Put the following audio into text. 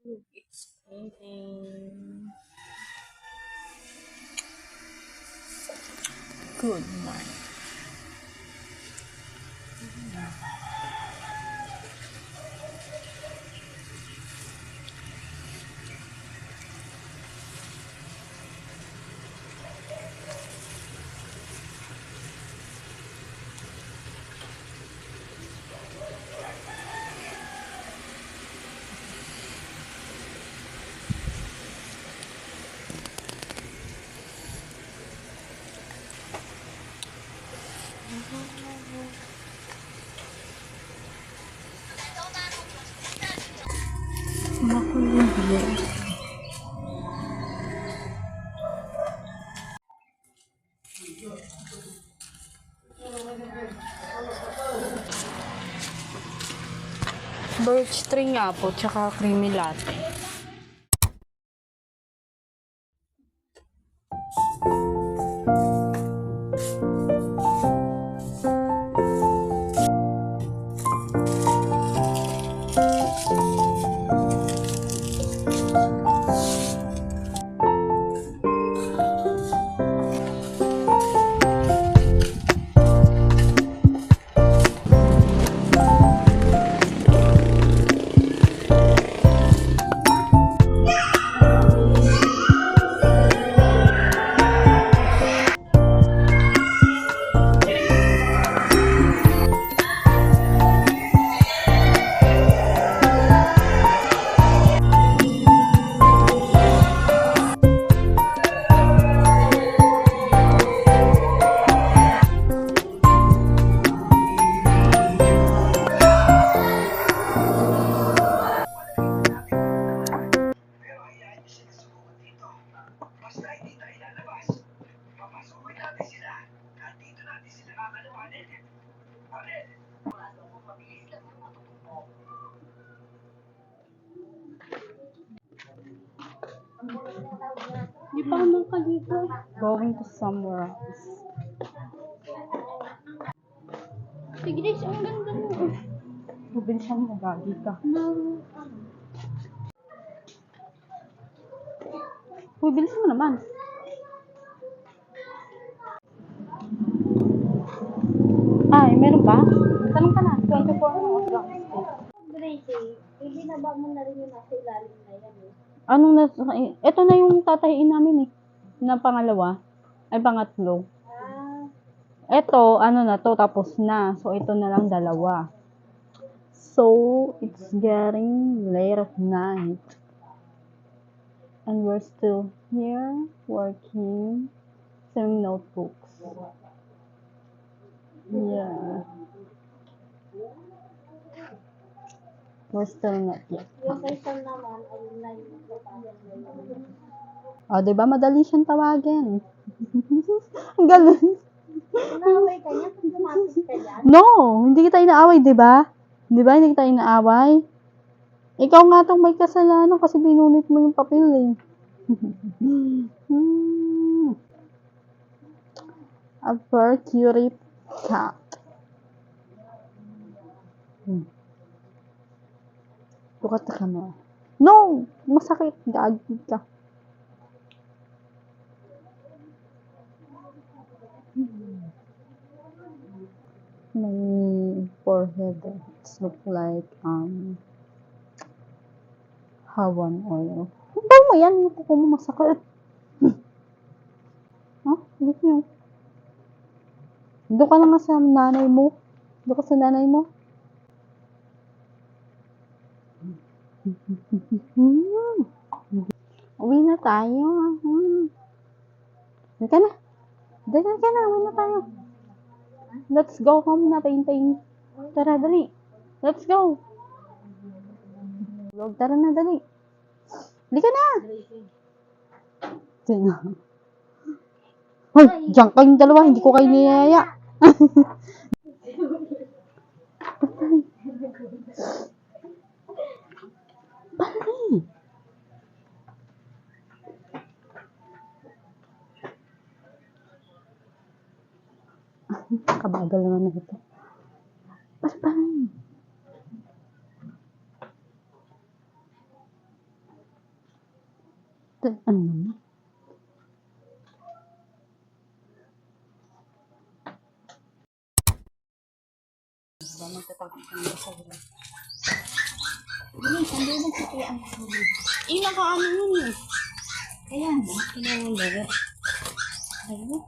Look, it's painting. Good morning. Makulit. Birch tree nga po, tsaka creamy latte. Di pa naman kaligo. Going to somewhere else. Sige, guys, ang ganda mo. Probinsya mo, gagi ka. No. Uy, bilis mo naman. Ay, meron ba? Tanong ka na. 24 hours lang. Gracie, hindi na ba mo na rin yung nasa ilalim na yan eh? Anong ito na yung tatayin namin eh. Na pangalawa. Ay, pangatlo. Ito, ano na to, tapos na. So, ito na lang dalawa. So, it's getting late at night. And we're still here, working, selling notebooks. Yeah. We're still not yet. Yung kay Sam naman, ayun na yung nagpapagyan. O, diba? Madali siyang tawagin. Ang galing. Inaaway ka niya kung lumapit ka dyan? No! Hindi kita inaaway, diba? Diba? Hindi kita inaaway. Ikaw nga itong may kasalanan kasi binunit mo yung papel eh. A very cute cat. Bukat ka na. No! Masakit. Gagi ka. My forehead. It's look like Hawan oil. Ba mo yan? Yung kuko mo masakit. Ha? Gusto nyo? Doon ka na nga sa nanay mo. Doon ka sa nanay mo. Uwi na tayo. Doon ka na. Doon ka na. Uwi na tayo. Let's go home na, painting. Tara, dali. Let's go. Vlog, tara na, dali. Dali ka na. Tina. Hoy, diyan kayong dalawa. Hindi ko kayo niyaya. Bali. Kabagal naman na ito. Bali. Ano naman? Ba, magtatapos ka na sa wala. Hindi, hindi na kasi ang tubig. Eh, nakaano yun eh. Kaya na. Kinawala. Ayun.